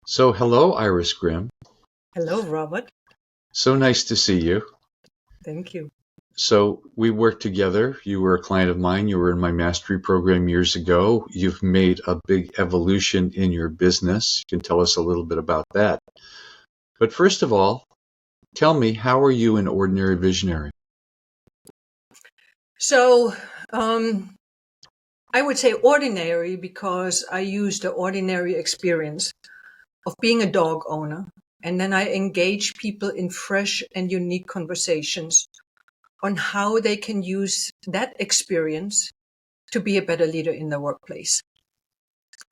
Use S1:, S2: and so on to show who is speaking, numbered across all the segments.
S1: So, hello, Iris Grimm.
S2: Hello, Robert.
S1: So nice to see you.
S2: Thank you.
S1: So, we worked together. You were a client of mine. You were in my mastery program years ago. You've made a big evolution in your business. You can tell us a little bit about that. But first of all, tell me, how are you an ordinary visionary?
S2: So, I would say ordinary because I use the ordinary experience of being a dog owner. And then I engage people in fresh and unique conversations on how they can use that experience to be a better leader in the workplace.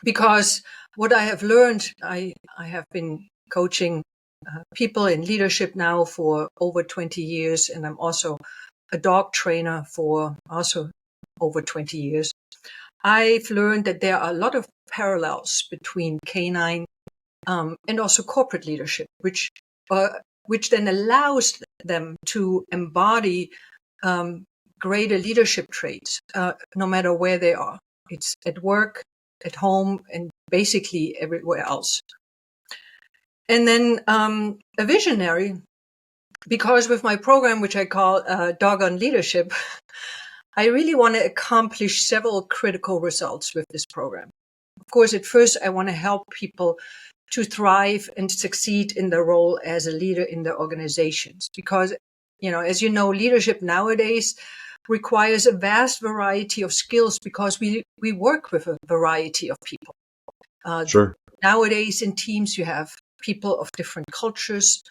S2: Because what I have learned, I have been coaching people in leadership now for over 20 years, and I'm also a dog trainer for also over 20 years. I've learned that there are a lot of parallels between canine and also corporate leadership, which then allows them to embody greater leadership traits, no matter where they are. It's at work, at home, and basically everywhere else. And then a visionary, because with my program, which I call Dog on Leadership, I really want to accomplish several critical results with this program. Of course, at first, I want to help people to thrive and succeed in their role as a leader in their organizations. Because, as you know, leadership nowadays requires a vast variety of skills because we work with a variety of people.
S1: Sure.
S2: Nowadays in teams, you have people of different cultures,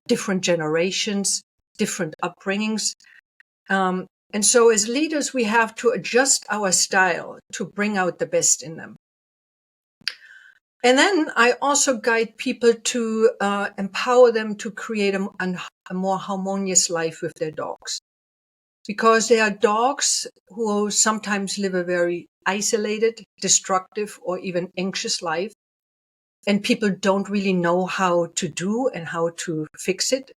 S2: different generations, different upbringings. And so as leaders, we have to adjust our style to bring out the best in them. And then I also guide people to empower them to create a more harmonious life with their dogs. Because there are dogs who sometimes live a very isolated, destructive, or even anxious life. And people don't really know how to do and how to fix it.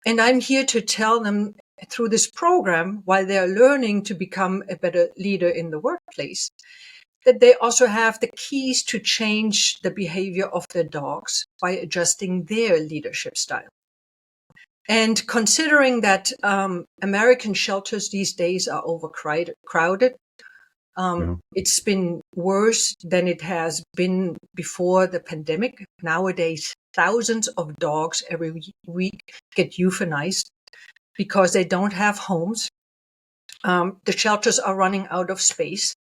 S2: And I'm here to tell them through this program, while they're learning to become a better leader in the workplace, that they also have the keys to change the behavior of their dogs by adjusting their leadership style. And considering that American shelters these days are overcrowded, it's been worse than it has been before the pandemic. Nowadays, thousands of dogs every week get euthanized because they don't have homes. The shelters are running out of space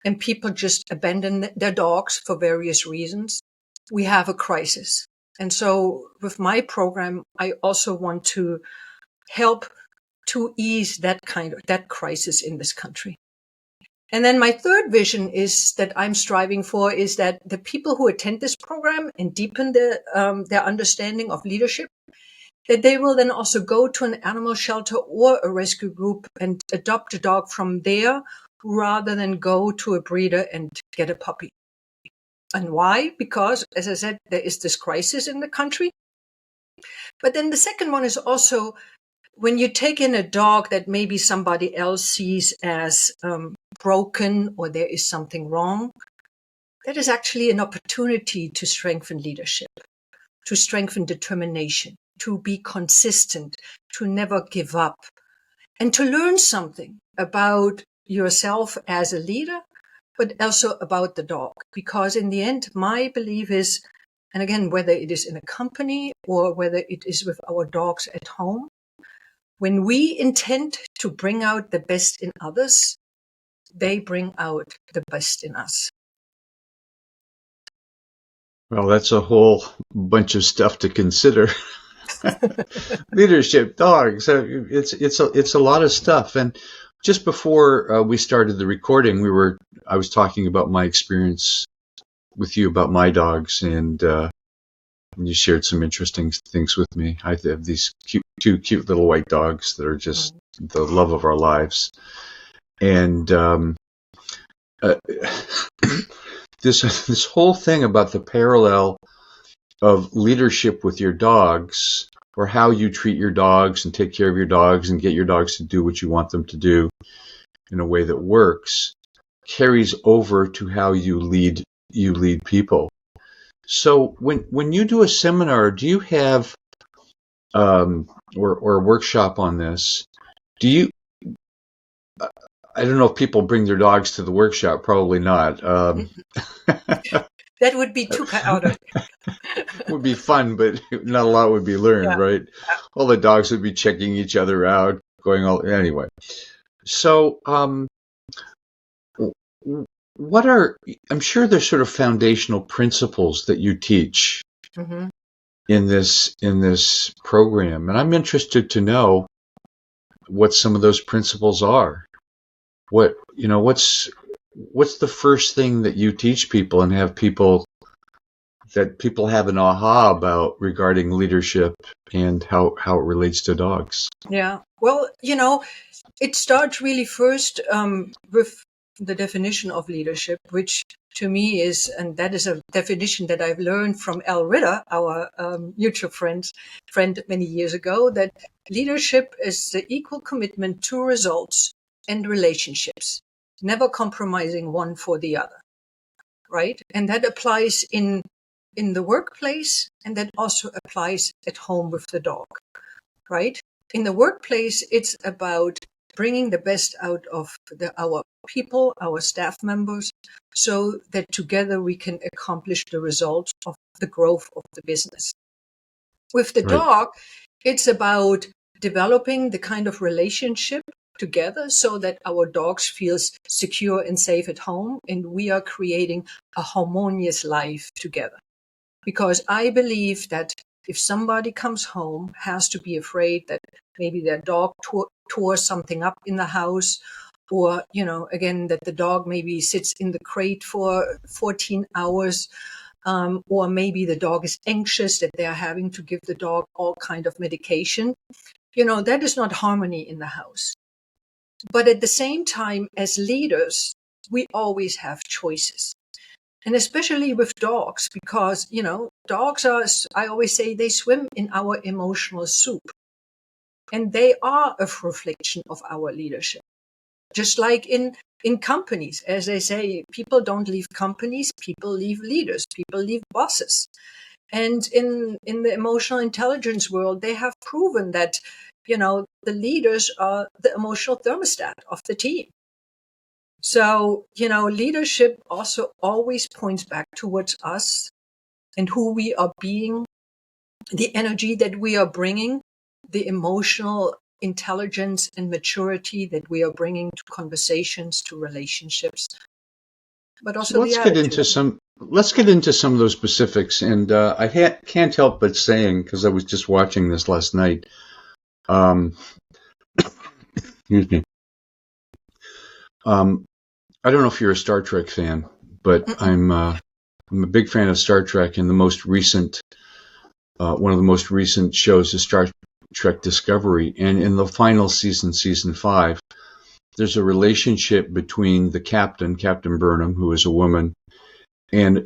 S2: and people just abandon their dogs for various reasons. We have a crisis. And so with my program, I also want to help to ease that crisis in this country. And then my third vision is that I'm striving for is that the people who attend this program and deepen their understanding of leadership, that they will then also go to an animal shelter or a rescue group and adopt a dog from there rather than go to a breeder and get a puppy. And why? Because, as I said, there is this crisis in the country. But then the second one is also when you take in a dog that maybe somebody else sees as broken or there is something wrong, that is actually an opportunity to strengthen leadership, to strengthen determination, to be consistent, to never give up, and to learn something about yourself as a leader, but also about the dog. Because in the end, my belief is, and again, whether it is in a company or whether it is with our dogs at home, when we intend to bring out the best in others, they bring out the best in us.
S1: Well, that's a whole bunch of stuff to consider. Leadership, dogs. It's a lot of stuff. And just before we started the recording, I was talking about my experience with you about my dogs, and you shared some interesting things with me. I have these two cute little white dogs that are just the love of our lives, and this whole thing about the parallel of leadership with your dogs, or how you treat your dogs and take care of your dogs and get your dogs to do what you want them to do in a way that works, carries over to how you lead people. So when you do a seminar, do you have or a workshop on this? Do you? I don't know if people bring their dogs to the workshop. Probably not.
S2: That would be too chaotic.
S1: Would be fun, but not a lot would be learned,
S2: Yeah.
S1: right? All the dogs would be checking each other out, going all anyway. So, what are? I'm sure there's sort of foundational principles that you teach
S2: Hmm.
S1: in this program, and I'm interested to know what some of those principles are. What's the first thing that you teach people and have people have an aha about regarding leadership and how it relates to dogs?
S2: Yeah. Well, it starts really first with the definition of leadership, which to me is, and that is a definition that I've learned from Al Ritter, our mutual friend many years ago, that leadership is the equal commitment to results and relationships, never compromising one for the other, right? And that applies in the workplace, and that also applies at home with the dog, right? In the workplace, it's about bringing the best out of our people, our staff members, so that together we can accomplish the results of the growth of the business. With the
S1: Right.
S2: dog, it's about developing the kind of relationship together so that our dogs feels secure and safe at home, and we are creating a harmonious life together. Because I believe that if somebody comes home, has to be afraid that maybe their dog tore something up in the house, or, again, that the dog maybe sits in the crate for 14 hours, or maybe the dog is anxious that they are having to give the dog all kind of medication, that is not harmony in the house. But at the same time, as leaders, we always have choices. And especially with dogs, because, dogs are, I always say, they swim in our emotional soup. And they are a reflection of our leadership. Just like in companies, as they say, people don't leave companies, people leave leaders, people leave bosses. And in the emotional intelligence world, they have proven that, the leaders are the emotional thermostat of the team. So, leadership also always points back towards us and who we are being, the energy that we are bringing, the emotional intelligence and maturity that we are bringing to conversations, to relationships, but
S1: So
S2: also the attitude.
S1: let's get into some of those specifics. And can't help but saying, because I was just watching this last night. Excuse me. I don't know if you're a Star Trek fan, but I'm a big fan of Star Trek, and the most recent one of the most recent shows is Star Trek Discovery. And in the final season, season 5, there's a relationship between the Captain Burnham, who is a woman, and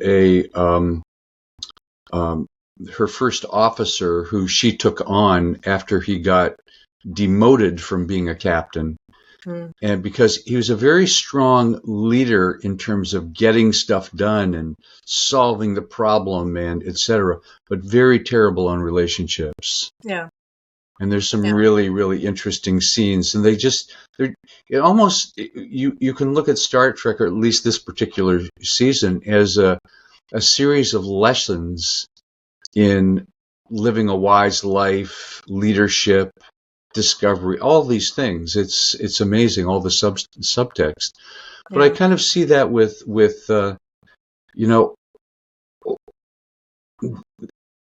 S1: her first officer, who she took on after he got demoted from being a captain. And because he was a very strong leader in terms of getting stuff done and solving the problem and etc., but very terrible on relationships.
S2: Yeah.
S1: And there's some
S2: Yeah.
S1: really, really interesting scenes. And you can look at Star Trek, or at least this particular season, as a series of lessons in living a wise life, leadership, discovery, all these things. It's amazing, all the subtext. But
S2: Yeah.
S1: I kind of see that with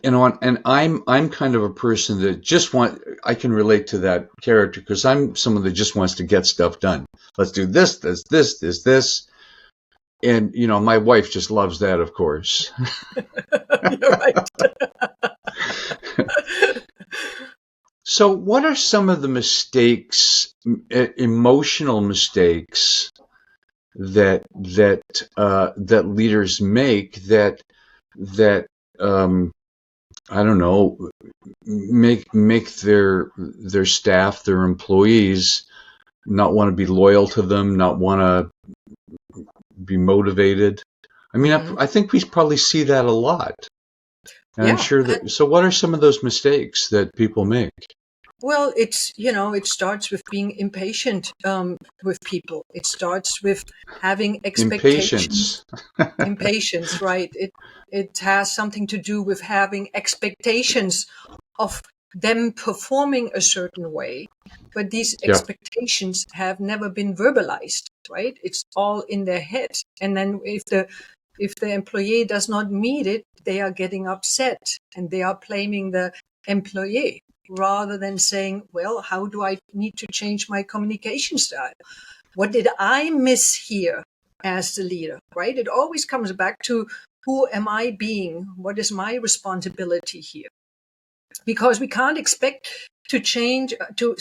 S1: and I'm kind of a person that I can relate to that character, because I'm someone that just wants to get stuff done. Let's do this, and my wife just loves that, of course.
S2: You're right.
S1: So what are some of the mistakes, emotional mistakes that leaders make that I don't know, make their staff, their employees, not want to be loyal to them, not want to be motivated? I mean, I think we probably see that a lot. And I'm
S2: Yeah.
S1: sure that, so what are some of those mistakes that people make?
S2: Well, it's, it starts with being impatient with people. It starts with having expectations.
S1: Impatience.
S2: Impatience, right? It has something to do with having expectations of them performing a certain way, but these
S1: Yeah.
S2: expectations have never been verbalized, right? It's all in their head. And then if the employee does not meet it, they are getting upset and they are blaming the employee rather than saying, well, how do I need to change my communication style? What did I miss here as the leader, right? It always comes back to who am I being? What is my responsibility here? Because we can't expect to change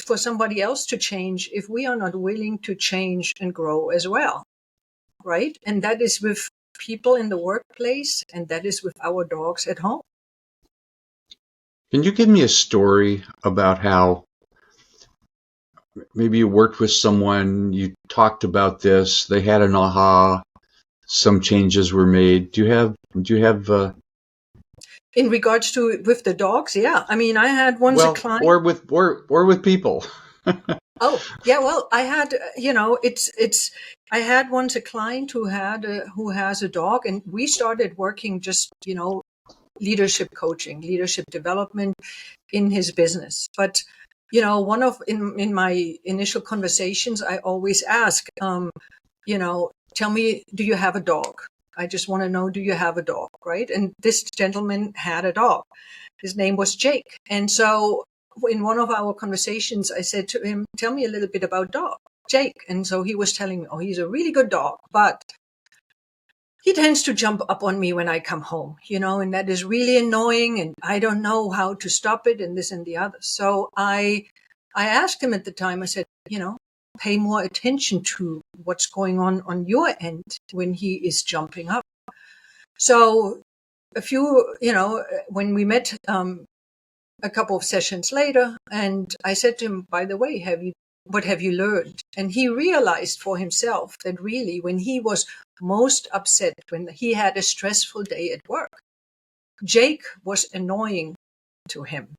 S2: for somebody else to change if we are not willing to change and grow as well, right? And that is with people in the workplace, and that is with our dogs at home.
S1: Can you give me a story about how maybe you worked with someone, you talked about this, they had an aha, some changes were made. Do you have
S2: In regards to with the dogs, yeah. I mean, I had once a
S1: well,
S2: client.
S1: or with people?
S2: Oh, yeah. Well, I had, it's. I had once a client who has a dog, and we started working just, leadership coaching, leadership development in his business. But, one of in my initial conversations, I always ask, tell me, do you have a dog? I just want to know, do you have a dog, right? And this gentleman had a dog. His name was Jake, and so in one of our conversations, I said to him, tell me a little bit about dog, Jake. And so he was telling me, oh, he's a really good dog, but he tends to jump up on me when I come home, and that is really annoying. And I don't know how to stop it and this and the other. So I asked him at the time, I said, pay more attention to what's going on your end when he is jumping up. So when we met, a couple of sessions later, and I said to him, by the way, what have you learned? And he realized for himself that really when he was most upset, when he had a stressful day at work, Jake was annoying to him,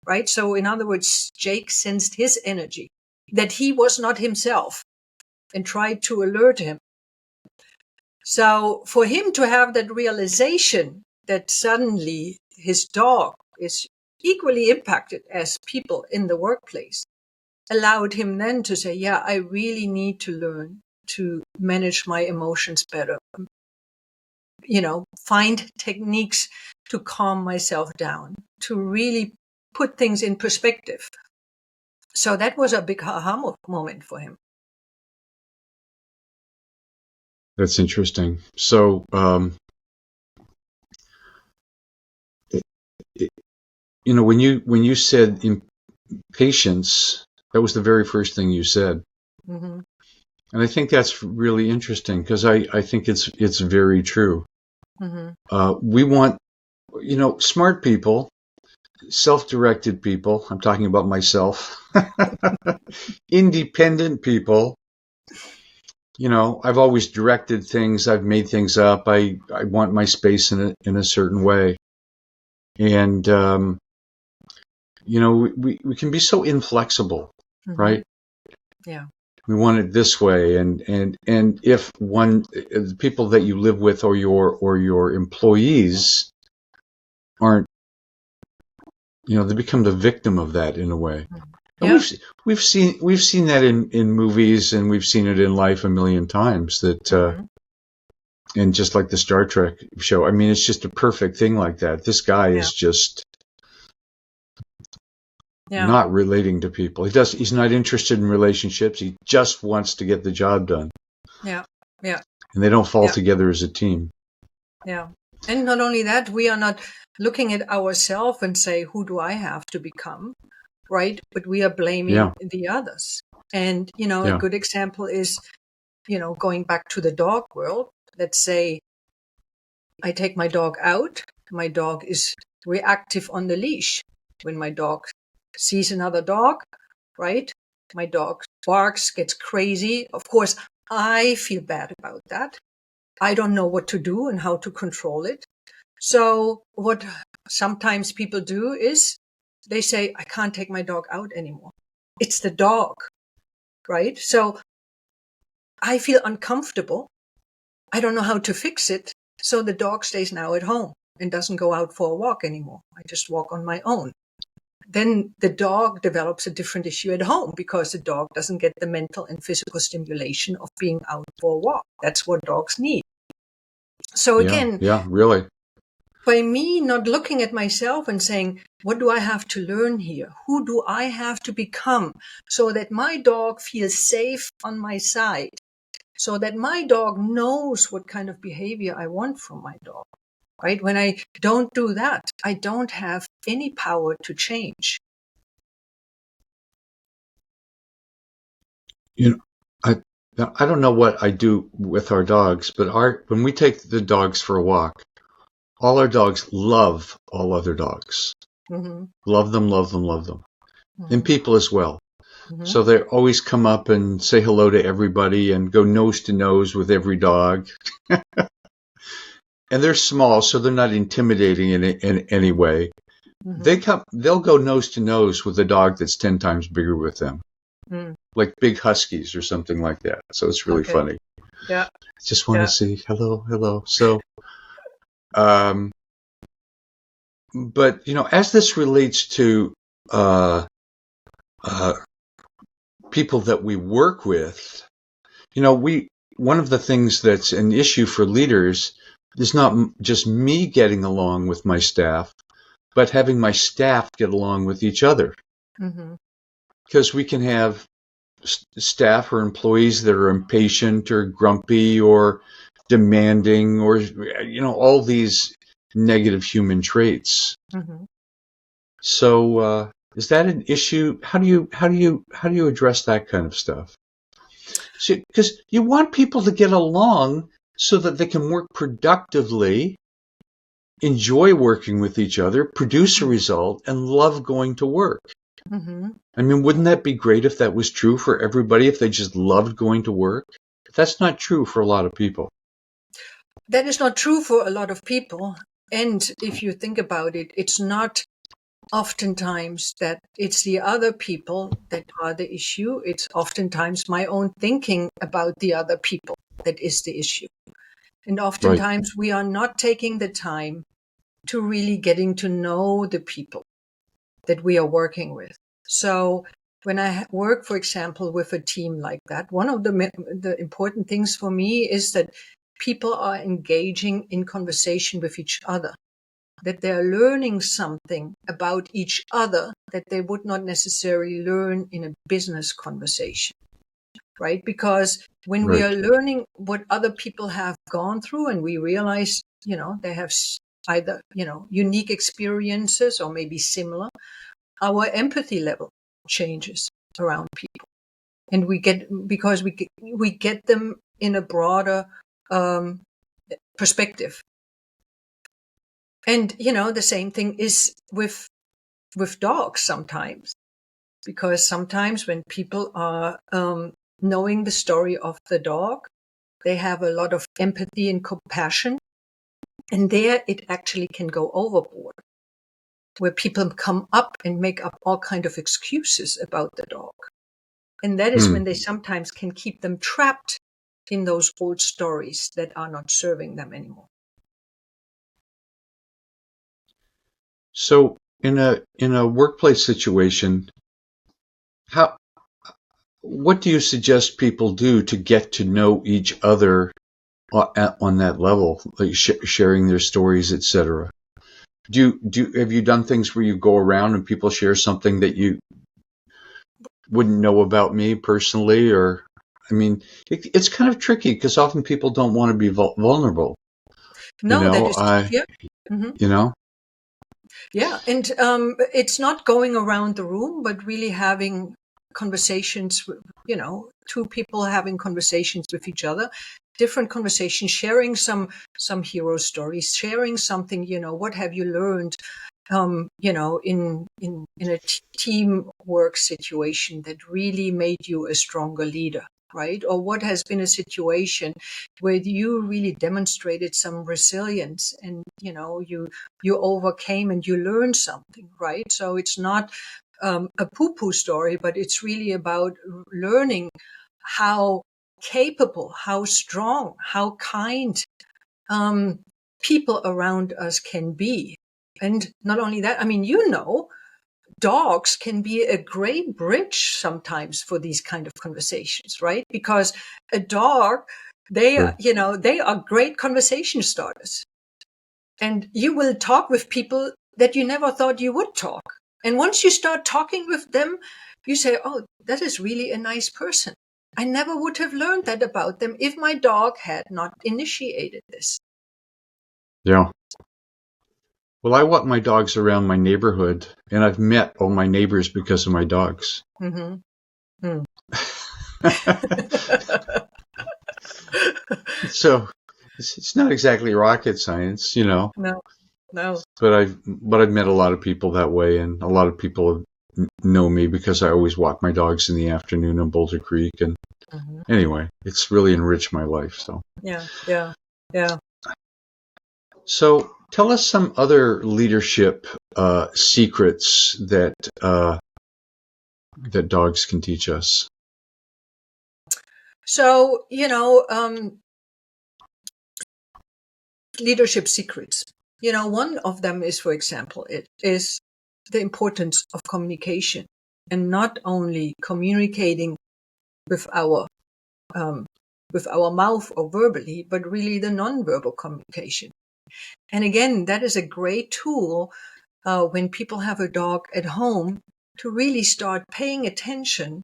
S2: right? So in other words, Jake sensed his energy, that he was not himself, and tried to alert him. So for him to have that realization that suddenly his dog is equally impacted as people in the workplace allowed him then to say, yeah, I really need to learn to manage my emotions better, find techniques to calm myself down, to really put things in perspective. So that was a big aha moment for him.
S1: That's interesting. So, when you said impatience, that was the very first thing you said,
S2: Mm-hmm.
S1: and I think that's really interesting because I think it's very true.
S2: Mm-hmm.
S1: We want, smart people, self-directed people. I'm talking about myself. Independent people. I've always directed things. I've made things up. I want my space in a certain way, and we can be so inflexible,
S2: Mm-hmm.
S1: right?
S2: Yeah.
S1: We want it this way, and if the people that you live with or your employees aren't, they become the victim of that in a way. And
S2: Yeah.
S1: we've seen that in movies, and we've seen it in life a million times.
S2: Mm-hmm.
S1: And just like the Star Trek show, I mean, it's just a perfect thing like that. This guy
S2: Yeah.
S1: is just
S2: Yeah.
S1: not relating to people. He's not interested in relationships. He just wants to get the job done.
S2: Yeah. Yeah.
S1: And they don't fall
S2: Yeah.
S1: together as a team.
S2: Yeah. And not only that, we are not looking at ourselves and say, who do I have to become? Right. But we are blaming
S1: Yeah.
S2: the others. And, a
S1: Yeah.
S2: good example is, going back to the dog world. Let's say I take my dog out. My dog is reactive on the leash. When my dog sees another dog, right? My dog barks, gets crazy. Of course, I feel bad about that. I don't know what to do and how to control it. So what sometimes people do is they say, I can't take my dog out anymore. It's the dog, right? So I feel uncomfortable. I don't know how to fix it. So the dog stays now at home and doesn't go out for a walk anymore. I just walk on my own. Then the dog develops a different issue at home because the dog doesn't get the mental and physical stimulation of being out for a walk. That's what dogs need. So again,
S1: Yeah, really.
S2: by me not looking at myself and saying, what do I have to learn here? Who do I have to become so that my dog feels safe on my side? So that my dog knows what kind of behavior I want from my dog, right? When I don't do that, I don't have any power to change.
S1: You know, I don't know what I do with our dogs, but when we take the dogs for a walk, all our dogs love all other dogs.
S2: Mm-hmm.
S1: Love them, love them, love them.
S2: Mm-hmm.
S1: And people as well.
S2: Mm-hmm.
S1: So they always come up and say hello to everybody and go nose to nose with every dog. And they're small, so they're not intimidating in any way.
S2: Mm-hmm.
S1: They'll go nose to nose with a dog that's 10 times bigger with them,
S2: Mm.
S1: like big huskies or something like that. So it's really
S2: Okay.
S1: funny.
S2: Yeah.
S1: I just want
S2: Yeah.
S1: to say hello, hello. So, but as this relates to uh, uh, people that we work with, one of the things that's an issue for leaders is not just me getting along with my staff, but having my staff get along with each other.
S2: Mm-hmm.
S1: Because we can have staff or employees that are impatient or grumpy or demanding or, all these negative human traits.
S2: Mm-hmm.
S1: So, is that an issue? How do you address that kind of stuff? Because you want people to get along so that they can work productively, enjoy working with each other, produce a result, and love going to work.
S2: Mm-hmm.
S1: I mean, wouldn't that be great if that was true for everybody, if they just loved going to work? But that's not true for a lot of people.
S2: That is not true for a lot of people. And if you think about it, it's not oftentimes that it's the other people that are the issue. It's oftentimes my own thinking about the other people that is the issue. And
S1: Right.
S2: oftentimes we are not taking the time to really getting to know the people that we are working with. So when I work, for example, with a team like that, one of the important things for me is that people are engaging in conversation with each other, that they're learning something about each other that they would not necessarily learn in a business conversation, right? Because when we are
S1: Right.
S2: learning what other people have gone through and we realize, they have either, unique experiences or maybe similar, our empathy level changes around people. And because we get them in a broader perspective. And, the same thing is with dogs sometimes, because sometimes when people are knowing the story of the dog, they have a lot of empathy and compassion. And there it actually can go overboard, where people come up and make up all kind of excuses about the dog. And that is when they sometimes can keep them trapped in those old stories that are not serving them anymore.
S1: So, in a workplace situation, how what do you suggest people do to get to know each other on that level, like sharing their stories, etc.? Have you done things where you go around and people share something that you wouldn't know about me personally? Or, I mean, it's kind of tricky because often people don't want to be vulnerable.
S2: No, that is,
S1: I,
S2: yeah. Mm-hmm.
S1: you know,
S2: Yeah, and it's not going around the room, but really having conversations, two people having conversations with each other, different conversations, sharing some hero stories, sharing something, what have you learned, in a teamwork situation that really made you a stronger leader. right? Or what has been a situation where you really demonstrated some resilience, and you overcame and you learned something, right? So it's not a poo-poo story, but it's really about learning how capable, how strong, how kind um, people around us can be. And not only that, I mean, dogs can be a great bridge sometimes for these kind of conversations, right? Because a dog,
S1: Sure.
S2: they are great conversation starters. And you will talk with people that you never thought you would talk. And once you start talking with them, you say, oh, that is really a nice person. I never would have learned that about them if my dog had not initiated this.
S1: Yeah. Well, I walk my dogs around my neighborhood, and I've met all my neighbors because of my dogs.
S2: Mm-hmm. Mm.
S1: So it's not exactly rocket science,
S2: No, no.
S1: but I've met a lot of people that way, and a lot of people know me because I always walk my dogs in the afternoon in Boulder Creek. And
S2: Mm-hmm.
S1: anyway, it's really enriched my life.
S2: Yeah, yeah, yeah.
S1: So tell us some other leadership secrets that dogs can teach us.
S2: So, leadership secrets. One of them is, for example, it is the importance of communication, and not only communicating with our um, with our mouth or verbally, but really the nonverbal communication. And again, that is a great tool when people have a dog at home to really start paying attention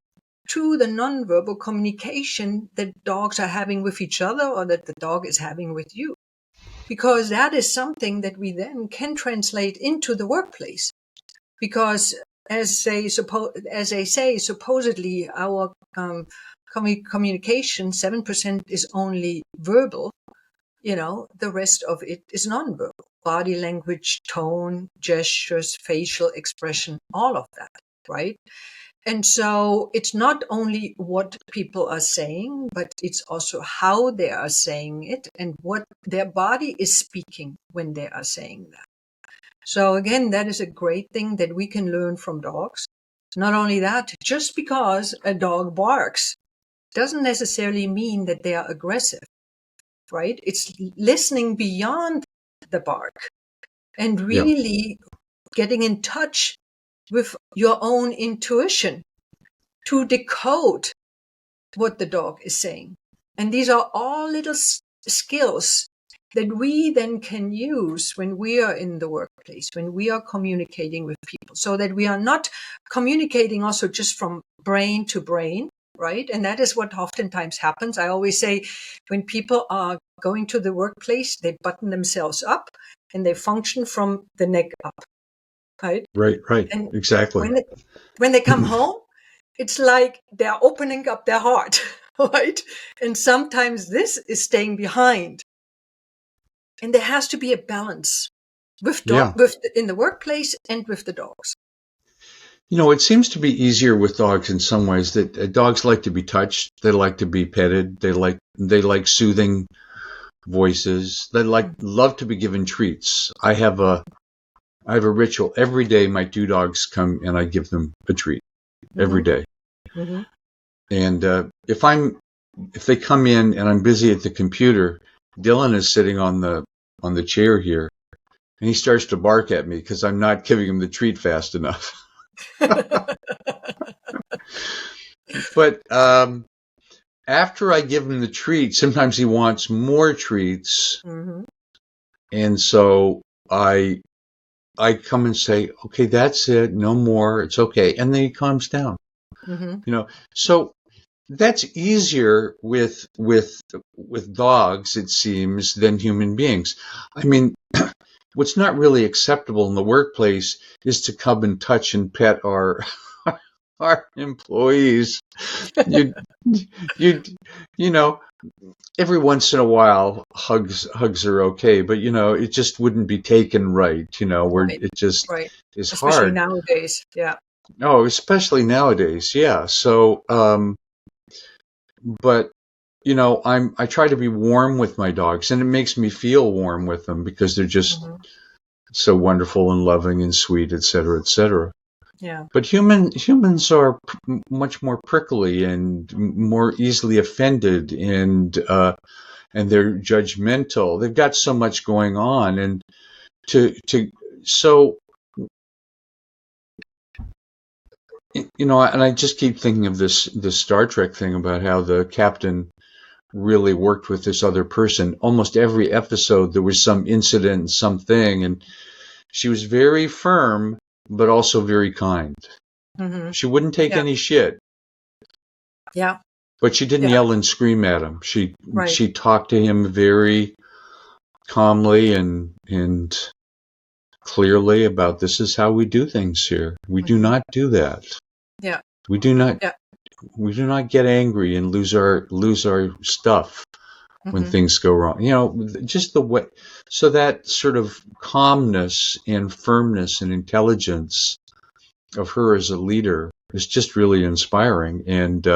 S2: to the nonverbal communication that dogs are having with each other, or that the dog is having with you. Because that is something that we then can translate into the workplace. Because as they say, supposedly our communication, 7% is only verbal. The rest of it is nonverbal. Body language, tone, gestures, facial expression, all of that, right? And so it's not only what people are saying, but it's also how they are saying it and what their body is speaking when they are saying that. So again, that is a great thing that we can learn from dogs. Not only that, just because a dog barks doesn't necessarily mean that they are aggressive, right? It's listening beyond the bark and
S1: Yeah.
S2: really getting in touch with your own intuition to decode what the dog is saying. And these are all little skills that we then can use when we are in the workplace, when we are communicating with people, so that we are not communicating also just from brain to brain, right? And that is what oftentimes happens. I always say when people are going to the workplace, they button themselves up and they function from the neck up, right?
S1: Right.
S2: And
S1: Exactly.
S2: when they come home, it's like they're opening up their heart, right? And sometimes this is staying behind. And there has to be a balance
S1: Yeah.
S2: in the workplace and with the dogs.
S1: It seems to be easier with dogs in some ways. That dogs like to be touched. They like to be petted. They like soothing voices. They love to be given treats. I have a ritual every day. My two dogs come and I give them a treat every day.
S2: Mm-hmm.
S1: And if they come in and I'm busy at the computer, Dylan is sitting on the chair here, and he starts to bark at me because I'm not giving him the treat fast enough. But after I give him the treat, sometimes he wants more treats,
S2: Mm-hmm.
S1: and so I come and say, "Okay, that's it, no more. It's okay," and then he calms down.
S2: Mm-hmm.
S1: So that's easier with dogs, it seems, than human beings. I mean, what's not really acceptable in the workplace is to come and touch and pet our our employees. You you you know, every once in a while hugs are okay, but it just wouldn't be taken right, where
S2: Right,
S1: it just
S2: right.
S1: is
S2: Especially
S1: hard.
S2: nowadays. Yeah.
S1: Oh, especially nowadays. Yeah. So but I try to be warm with my dogs, and it makes me feel warm with them because they're just
S2: Mm-hmm.
S1: so wonderful and loving and sweet, et cetera, et cetera.
S2: Yeah.
S1: But humans are much more prickly and more easily offended, and they're judgmental. They've got so much going on, and to so and I just keep thinking of this Star Trek thing about how the captain really worked with this other person. Almost every episode there was some incident, something, and she was very firm but also very kind.
S2: Mm-hmm.
S1: She wouldn't take
S2: Yeah.
S1: any shit,
S2: Yeah.
S1: but she didn't
S2: Yeah.
S1: yell and scream at him. She
S2: Right.
S1: she talked to him very calmly and clearly about, this is how we do things here. We do
S2: Mm-hmm.
S1: not do that.
S2: Yeah.
S1: We do not
S2: Yeah.
S1: we do not get angry and lose our stuff when
S2: Mm-hmm.
S1: things go wrong. Just the way, so that sort of calmness and firmness and intelligence of her as a leader is just really inspiring. And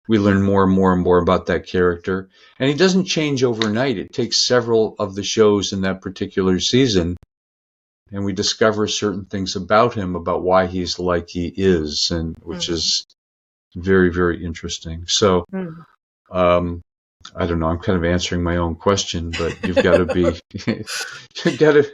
S1: we learn more and more and more about that character. And he doesn't change overnight. It takes several of the shows in that particular season, and we discover certain things about him, about why he's like he is, and which
S2: Mm-hmm.
S1: is very, very interesting. So,
S2: Mm-hmm.
S1: I don't know. I'm kind of answering my own question, but you've got to be, you got to,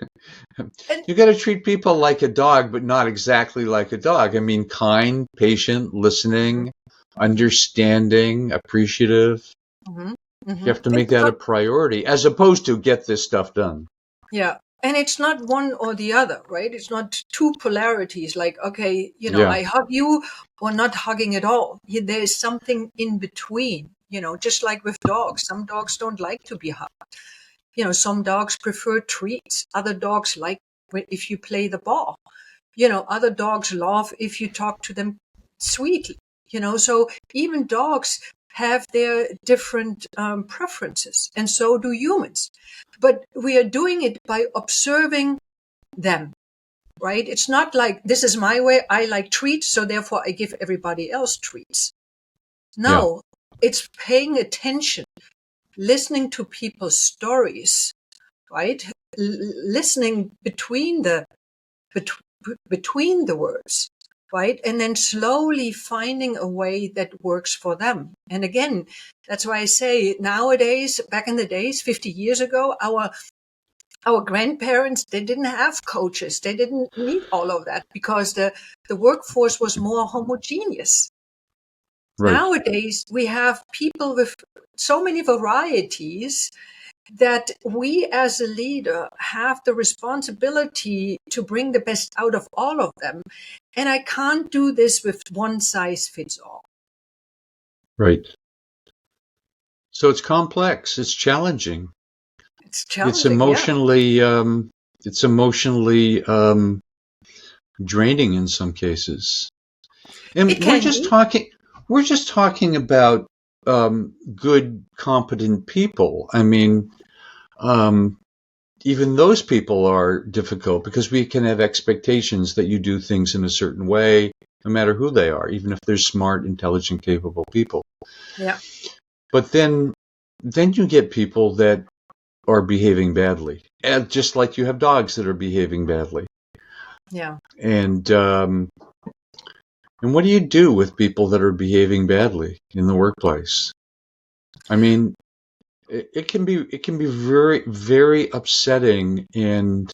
S2: And
S1: you got to treat people like a dog, but not exactly like a dog. I mean, kind, patient,
S2: mm-hmm.
S1: listening, understanding, appreciative.
S2: Mm-hmm.
S1: You
S2: Mm-hmm.
S1: have to make that a priority, as opposed to get this stuff done.
S2: Yeah. And it's not one or the other, right? It's not two polarities like, okay,
S1: Yeah,
S2: I hug you or not hugging at all. There is something in between, just like with dogs. Some dogs don't like to be hugged. Some dogs prefer treats. Other dogs like if you play the ball. Other dogs love if you talk to them sweetly. So even dogs have their different preferences, and so do humans. But we are doing it by observing them, right? It's not like this is my way. I like treats, so therefore I give everybody else treats.
S1: yeah,
S2: No, it's paying attention, listening to people's stories, right? Listening bet- between the words, right? And then slowly finding a way that works for them. And again, that's why I say nowadays, back in the days, 50 years ago, our grandparents, they didn't have coaches. They didn't need all of that because the workforce was more homogeneous.
S1: right,
S2: Nowadays, we have people with so many varieties that we as a leader have the responsibility to bring the best out of all of them. And I can't do this with one size fits all.
S1: right. So it's complex. It's challenging.
S2: It's
S1: It's
S2: challenging, yeah.
S1: emotionally, draining in some cases.
S2: It
S1: And we're
S2: can
S1: just
S2: be.
S1: talking, we're just talking about good, competent people. I mean, um, even those people are difficult because we can have expectations that you do things in a certain way, no matter who they are, even if they're smart, intelligent, capable people.
S2: Yeah.
S1: But then you get people that are behaving badly, and just like you have dogs that are behaving badly.
S2: Yeah.
S1: And what do you do with people that are behaving badly in the workplace? I mean, it can be very, very upsetting and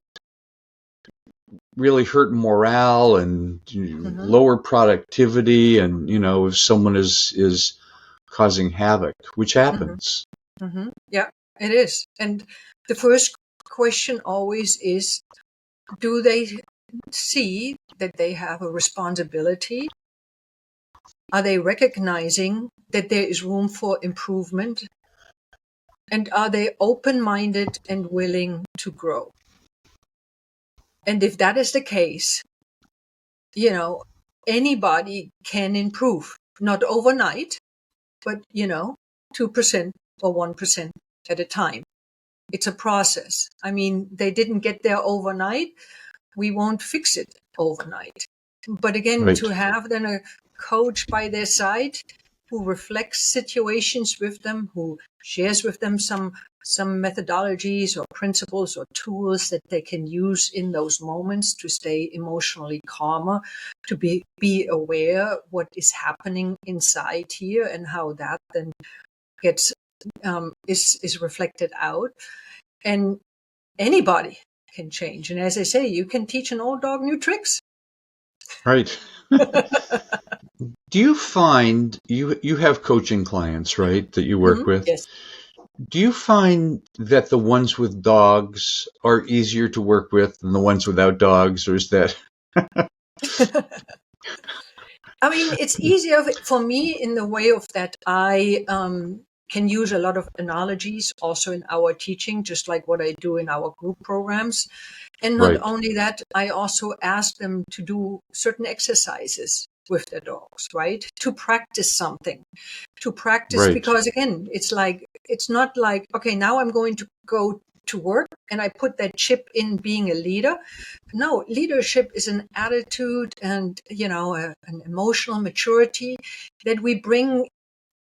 S1: really hurt morale and
S2: Mm-hmm.
S1: lower productivity, and if someone is causing havoc, which
S2: Mm-hmm.
S1: happens.
S2: Mm-hmm. Yeah, it is. And the first question always is, do they see that they have a responsibility? Are they recognizing that there is room for improvement? And are they open-minded and willing to grow? And if that is the case, you know, anybody can improve, not overnight, but, 2% or 1% at a time. It's a process. I mean, they didn't get there overnight. We won't fix it overnight. But again,
S1: Right.
S2: to have then a coach by their side, who reflects situations with them, who shares with them some methodologies or principles or tools that they can use in those moments to stay emotionally calmer, to be aware what is happening inside here and how that then gets is reflected out. And anybody can change. And as I say, you can teach an old dog new tricks.
S1: Right. Do you find you have coaching clients, right, that you work with?
S2: Yes.
S1: Do you find that the ones with dogs are easier to work with than the ones without dogs, or is that?
S2: I mean, it's easier for me in the way of that I can use a lot of analogies also in our teaching, just like what I do in our group programs. And not
S1: Right.
S2: only that, I also ask them to do certain exercises with their dogs, right? To practice something, to practice,
S1: Right.
S2: because again, it's not like, okay, now I'm going to go to work and I put that chip in being a leader. No, leadership is an attitude and, an emotional maturity that we bring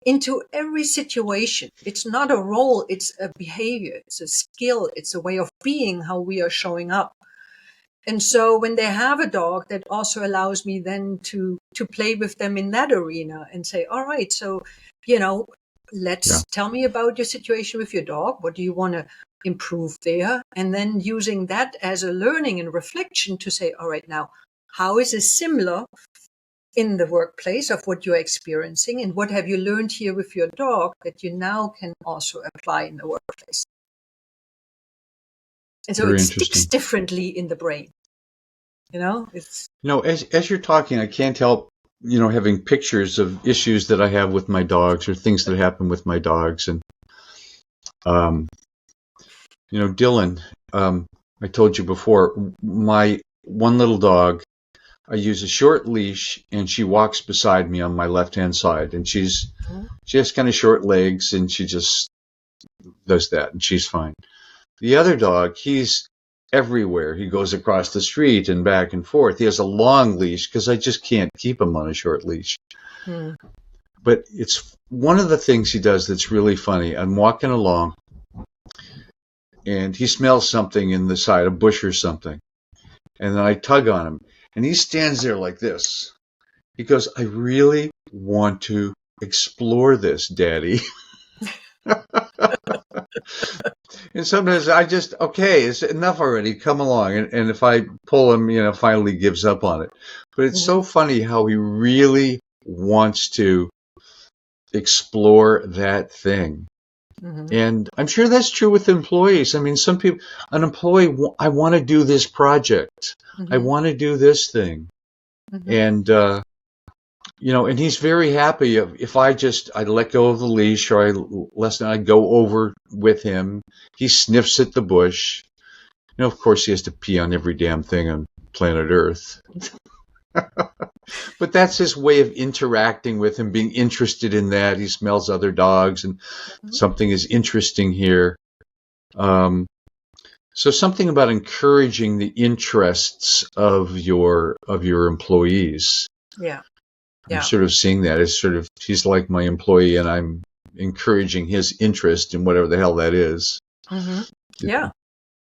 S2: into every situation. It's not a role, it's a behavior, it's a skill, it's a way of being, how we are showing up. And so when they have a dog, that also allows me then to play with them in that arena and say, all right, so, let's tell me about your situation with your dog. What do you want to improve there? And then using that as a learning and reflection to say, all right, now, how is it similar in the workplace of what you're experiencing, and what have you learned here with your dog that you now can also apply in the workplace? And so
S1: Very
S2: it sticks
S1: interesting.
S2: differently in the brain. It's
S1: As you're talking, I can't help, having pictures of issues that I have with my dogs or things that happen with my dogs. And, Dylan, I told you before, my one little dog, I use a short leash and she walks beside me on my left-hand side, and she has kind of short legs and she just does that and she's fine. The other dog, he's everywhere. He goes across the street and back and forth. He has a long leash because I just can't keep him on a short leash. But it's one of the things he does that's really funny. I'm walking along and he smells something in the side, a bush or something. And then I tug on him and he stands there like this. He goes, I really want to explore this, Daddy. And sometimes I just, okay, it's enough already. Come along. And if I pull him, finally gives up on it. But it's so funny how he really wants to explore that thing. And I'm sure that's true with employees. I mean, some people, an employee, I want to do this project. I want to do this thing. And, and he's very happy if I let go of the leash, or I go over with him. He sniffs at the bush. Of course, he has to pee on every damn thing on planet Earth. But that's his way of interacting with him, being interested in that. He smells other dogs and something is interesting here. So something about encouraging the interests of your employees.
S2: Yeah.
S1: I'm sort of seeing that as sort of, he's like my employee and I'm encouraging his interest in whatever the hell that is.
S2: Yeah.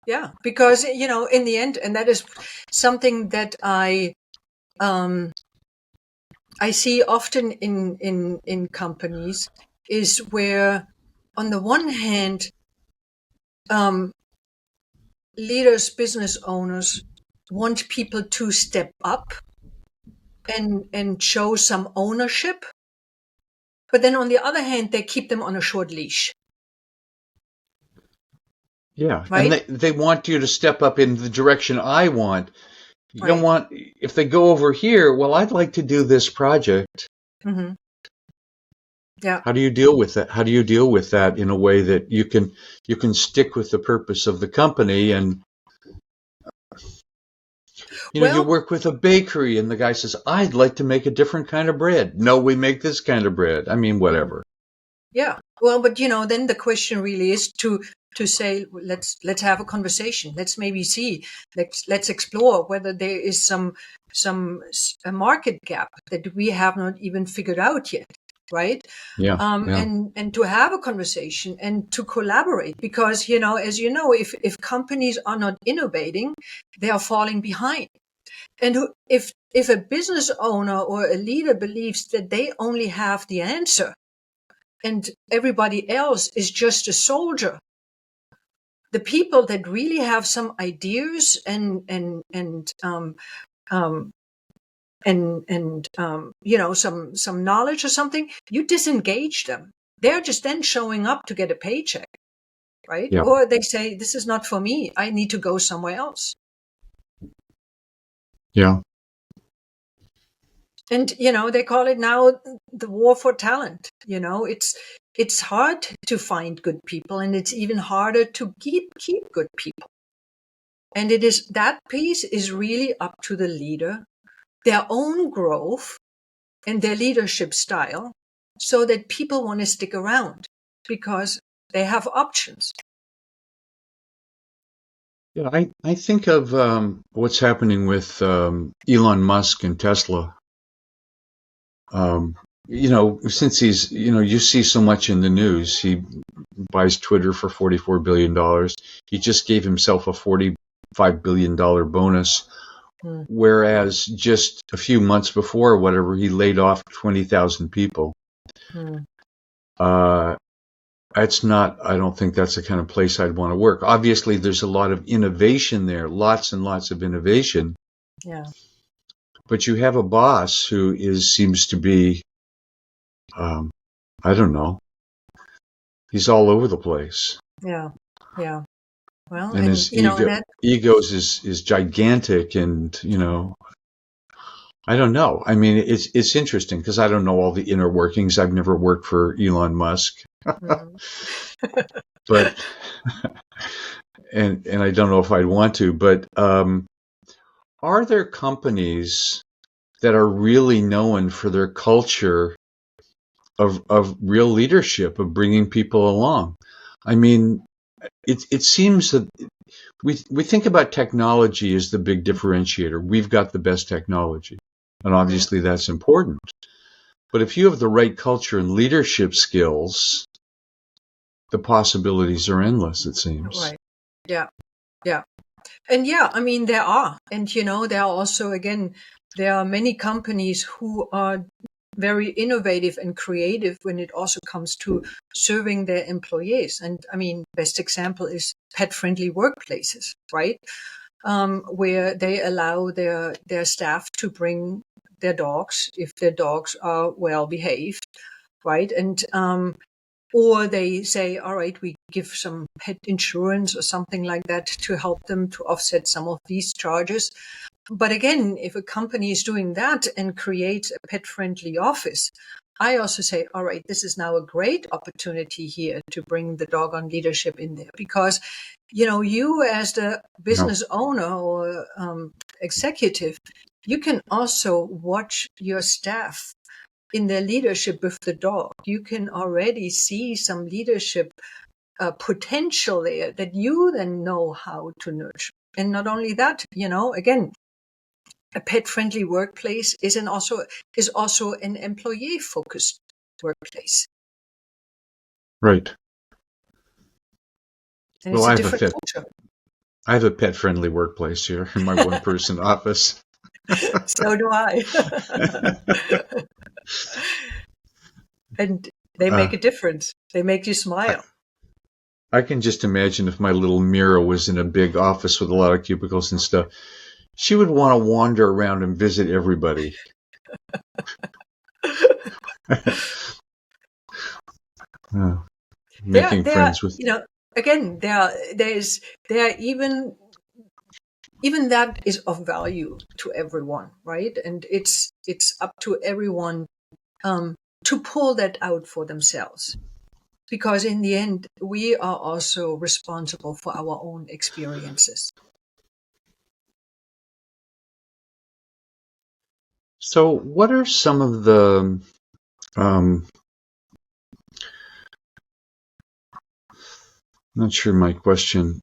S2: Yeah. Because, in the end, and that is something that I see often in companies, is where on the one hand, leaders, business owners want people to step up and show some ownership. But then on the other hand, they keep them on a short leash.
S1: Yeah.
S2: Right?
S1: And they want you to step up in the direction I want. You don't want, if they go over here, well, I'd like to do this project.
S2: Yeah.
S1: How do you deal with that? How do you deal with that in a way that you can stick with the purpose of the company? And you work with a bakery and the guy says, I'd like to make a different kind of bread. No, we make this kind of bread. I mean, whatever.
S2: Yeah. Well, but then the question really is to say, let's have a conversation. Let's maybe see, let's explore whether there is a market gap that we have not even figured out yet. right?
S1: Yeah. Yeah.
S2: And to have a conversation and to collaborate, because, as you know, if companies are not innovating, they are falling behind. And if a business owner or a leader believes that they only have the answer and everybody else is just a soldier, the people that really have some ideas some knowledge or something, you disengage them. They're just then showing up to get a paycheck, right?
S1: Yeah.
S2: Or they say, this is not for me, I need to go somewhere else.
S1: Yeah.
S2: And they call it now the war for talent. It's hard to find good people, and it's even harder to keep good people. And it is, that piece is really up to the leader, their own growth and their leadership style, so that people want to stick around because they have options.
S1: Yeah. I think of what's happening with Elon Musk and Tesla. Um, since you see so much in the news, he buys Twitter for $44 billion. He just gave himself a $45 billion bonus. Whereas just a few months before, whatever, he laid off 20,000 people. That's not, I don't think that's the kind of place I'd want to work. Obviously, there's a lot of innovation there, lots and lots of innovation.
S2: Yeah.
S1: But you have a boss who seems to be, I don't know, he's all over the place.
S2: Yeah. Yeah. Well,
S1: And his egos is gigantic, and I don't know. I mean, it's interesting because I don't know all the inner workings. I've never worked for Elon Musk, but and I don't know if I'd want to. But are there companies that are really known for their culture of real leadership, of bringing people along? I mean, it seems that we think about technology as the big differentiator. We've got the best technology, and obviously that's important. But if you have the right culture and leadership skills, the possibilities are endless, it seems.
S2: Right. Yeah. Yeah. And I mean, there are. And, there are also, again, there are many companies who are very innovative and creative when it also comes to serving their employees. And I mean, best example is pet-friendly workplaces, right? Where they allow their staff to bring their dogs if their dogs are well behaved, right? And or they say, all right, we give some pet insurance or something like that to help them to offset some of these charges. But again, if a company is doing that and creates a pet-friendly office, I also say, all right, this is now a great opportunity here to bring the dog on leadership in there, because, you as the business owner or executive, you can also watch your staff in their leadership with the dog. You can already see some leadership potential there that you then know how to nurture. And not only that, again, a pet-friendly workplace is also an employee-focused workplace.
S1: Right.
S2: And it's a different culture.
S1: I have a pet-friendly workplace here in my one-person office.
S2: So do I. And they make a difference. They make you smile.
S1: I can just imagine if my little Mira was in a big office with a lot of cubicles and stuff, she would want to wander around and visit everybody. Making friends with.
S2: Again, there even that is of value to everyone, right? And it's up to everyone to pull that out for themselves, because in the end, we are also responsible for our own experiences.
S1: So, what are some of the not sure my question.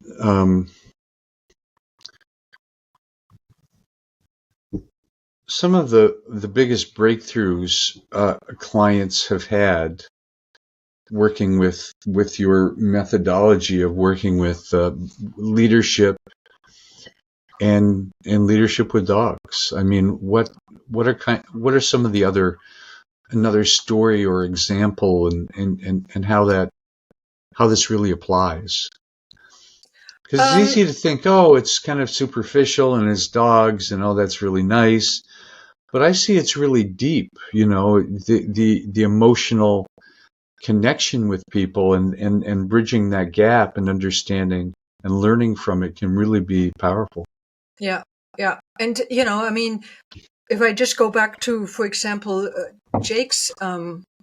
S1: some of the biggest breakthroughs clients have had working with your methodology of working with leadership and leadership with dogs? I mean, what are some of the another story or example and how this really applies? Because it's
S2: Um,
S1: easy to think, oh, it's kind of superficial and it's dogs and oh, that's really nice. But I see it's really deep, the emotional connection with people and bridging that gap and understanding and learning from it can really be powerful.
S2: yeah, yeah. And, I mean, if I just go back to, for example, Jake's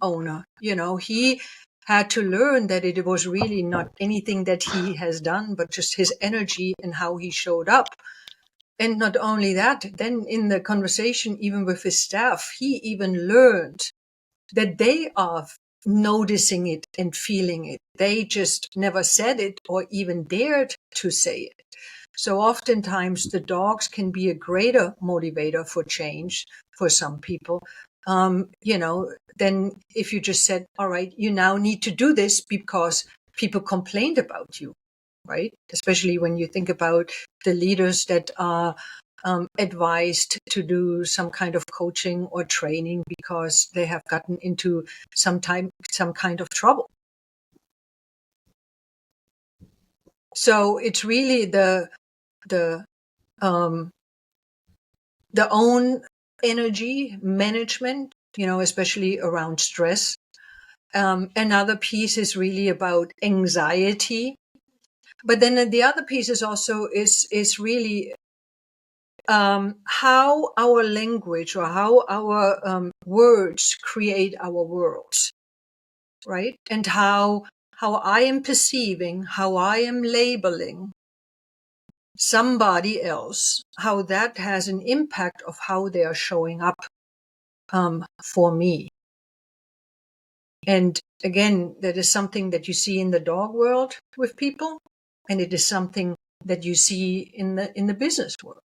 S2: owner, he had to learn that it was really not anything that he has done, but just his energy and how he showed up. And not only that, then in the conversation, even with his staff, he even learned that they are noticing it and feeling it. They just never said it or even dared to say it. So oftentimes the dogs can be a greater motivator for change for some people. Than if you just said, all right, you now need to do this because people complained about you, right? Especially when you think about the leaders that are advised to do some kind of coaching or training because they have gotten into some kind of trouble. So it's really the um, the own energy management, especially around stress. Another piece is really about anxiety, but then the other piece is also is really how our language or how our words create our worlds, right? And how I am perceiving, how I am labeling somebody else, how that has an impact of how they are showing up for me. And again, that is something that you see in the dog world with people, and it is something that you see in the business world.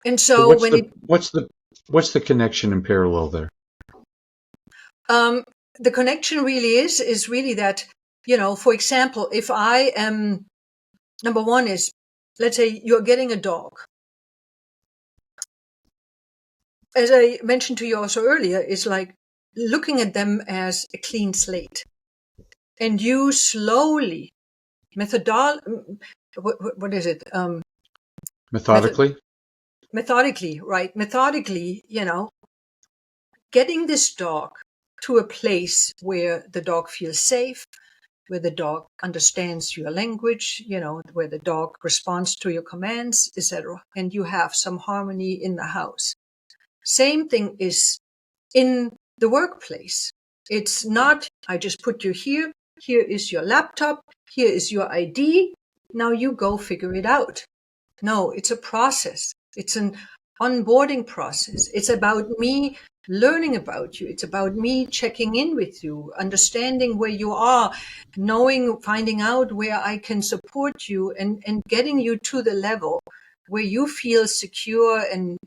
S2: And
S1: So
S2: so when it
S1: what's the connection and parallel there?
S2: um, the connection really is really that, for example, if I am number one is, let's say you're getting a dog. As I mentioned to you also earlier, is like looking at them as a clean slate, and you slowly what is it? Method
S1: Methodically?
S2: methodically, right? Methodically, getting this dog to a place where the dog feels safe, where the dog understands your language, where the dog responds to your commands, etc. And you have some harmony in the house. Same thing is in the workplace. It's not, I just put you here, here is your laptop, here is your ID, now you go figure it out. No, it's a process. It's an onboarding process. It's about me learning about you. It's about me checking in with you, understanding where you are, finding out where I can support you and getting you to the level where you feel secure and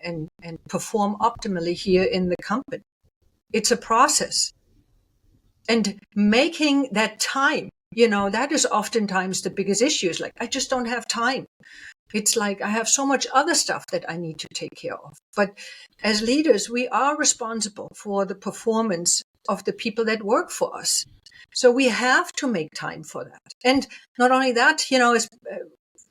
S2: perform optimally here in the company. It's a process. And making that time, that is oftentimes the biggest issue. Is like, I just don't have time. It's like I have so much other stuff that I need to take care of. But as leaders, we are responsible for the performance of the people that work for us. So we have to make time for that. And not only that,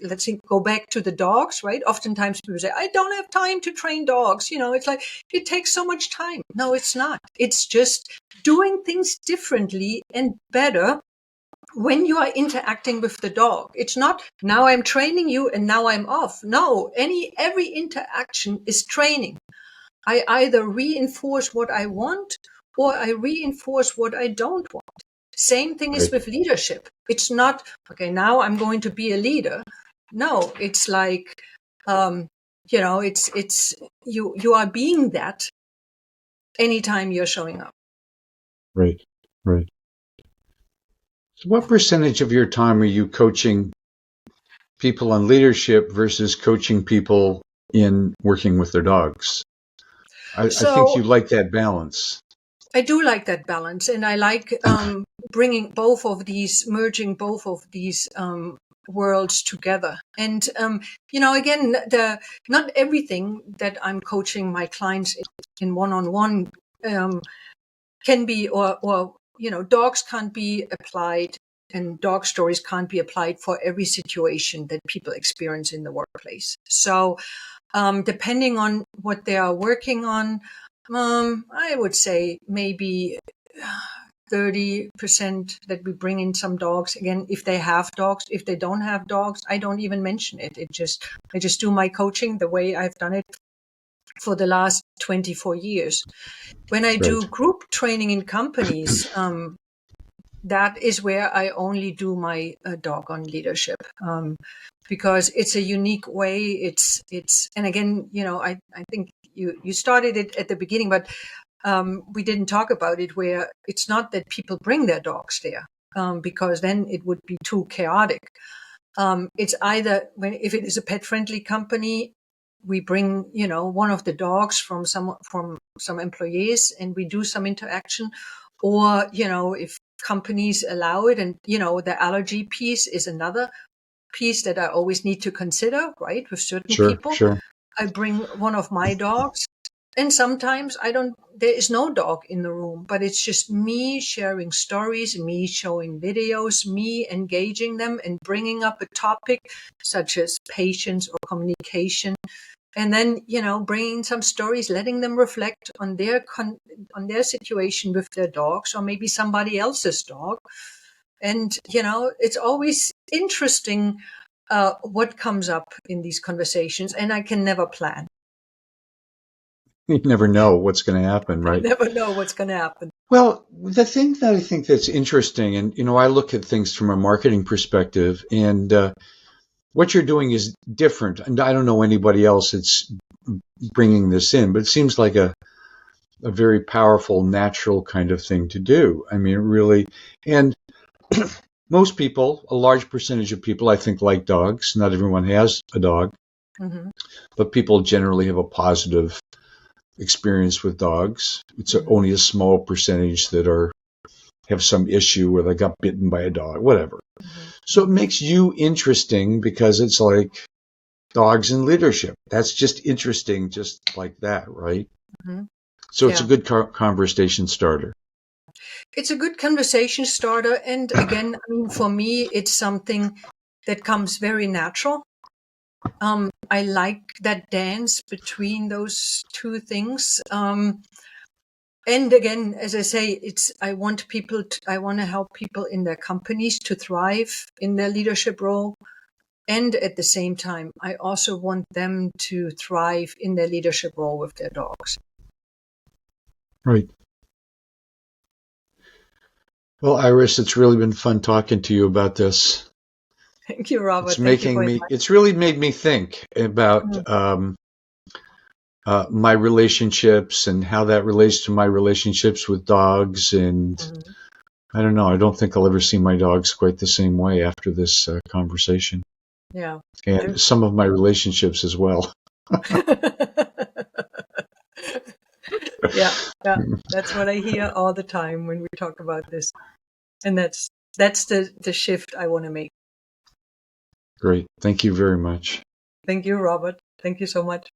S2: let's go back to the dogs, right? Oftentimes people say, I don't have time to train dogs. It's like, it takes so much time. No, it's not. It's just doing things differently and better when you are interacting with the dog. It's not now I'm training you and now I'm off. No, every interaction is training. I either reinforce what I want or I reinforce what I don't want. Same thing is
S1: Right.
S2: with leadership. It's not, okay, now I'm going to be a leader. No, it's like, it's you are being that anytime you're showing up.
S1: Right. Right. So what percentage of your time are you coaching people on leadership versus coaching people in working with their dogs. I think
S2: So
S1: you like that balance.
S2: I do like that balance, and I like bringing merging both of these worlds together. And again, not everything that I'm coaching my clients in one-on-one can be, or dogs can't be applied, and dog stories can't be applied for every situation that people experience in the workplace. So, depending on what they are working on, I would say maybe 30% that we bring in some dogs. Again, if they have dogs, if they don't have dogs, I don't even mention it. I just do my coaching the way I've done it for the last 24 years. When I do
S1: Right.
S2: group training in companies, that is where I only do my dog on leadership, because it's a unique way. And again, I think you started it at the beginning, but we didn't talk about it, where it's not that people bring their dogs there, because then it would be too chaotic. It's either if it is a pet friendly company, we bring, one of the dogs from some employees, and we do some interaction, or, if companies allow it, and, the allergy piece is another piece that I always need to consider, right? With certain
S1: Sure,
S2: people,
S1: sure.
S2: I bring one of my dogs, and sometimes there is no dog in the room, but it's just me sharing stories, me showing videos, me engaging them and bringing up a topic such as patience or communication. And then, bringing some stories, letting them reflect on their situation with their dogs, or maybe somebody else's dog. And, it's always interesting what comes up in these conversations, and I can never plan.
S1: You never know what's going to happen,
S2: I
S1: right?
S2: never know what's going to happen.
S1: Well, the thing that I think that's interesting, and I look at things from a marketing perspective, and what you're doing is different. And I don't know anybody else that's bringing this in, but it seems like a very powerful, natural kind of thing to do. I mean, really, and most people, a large percentage of people, I think, like dogs. Not everyone has a dog,
S2: Mm-hmm.
S1: but people generally have a positive experience with dogs. It's
S2: Mm-hmm.
S1: only a small percentage that have some issue where they got bitten by a dog, whatever.
S2: Mm-hmm.
S1: So it makes you interesting because it's like dogs in leadership. That's just interesting, just like that, right?
S2: Mm-hmm.
S1: So it's a
S2: Yeah.
S1: good conversation starter.
S2: It's a good conversation starter. And again, I mean, for me, it's something that comes very natural. I like that dance between those two things. And again, as I say, I want to help people in their companies to thrive in their leadership role. And at the same time, I also want them to thrive in their leadership role with their dogs.
S1: Right. Well, Iris, it's really been fun talking to you about this.
S2: Thank you, Robert.
S1: It's
S2: Thank you for
S1: it's really made me think about
S2: inviting.
S1: my relationships and how that relates to my relationships with dogs. And
S2: Mhm.
S1: I don't know, I don't think I'll ever see my dogs quite the same way after this conversation.
S2: Yeah.
S1: And some of my relationships as well.
S2: Yeah, yeah. That's what I hear all the time when we talk about this. And that's the shift I want to make.
S1: Great. Thank you very much.
S2: Thank you, Robert. Thank you so much.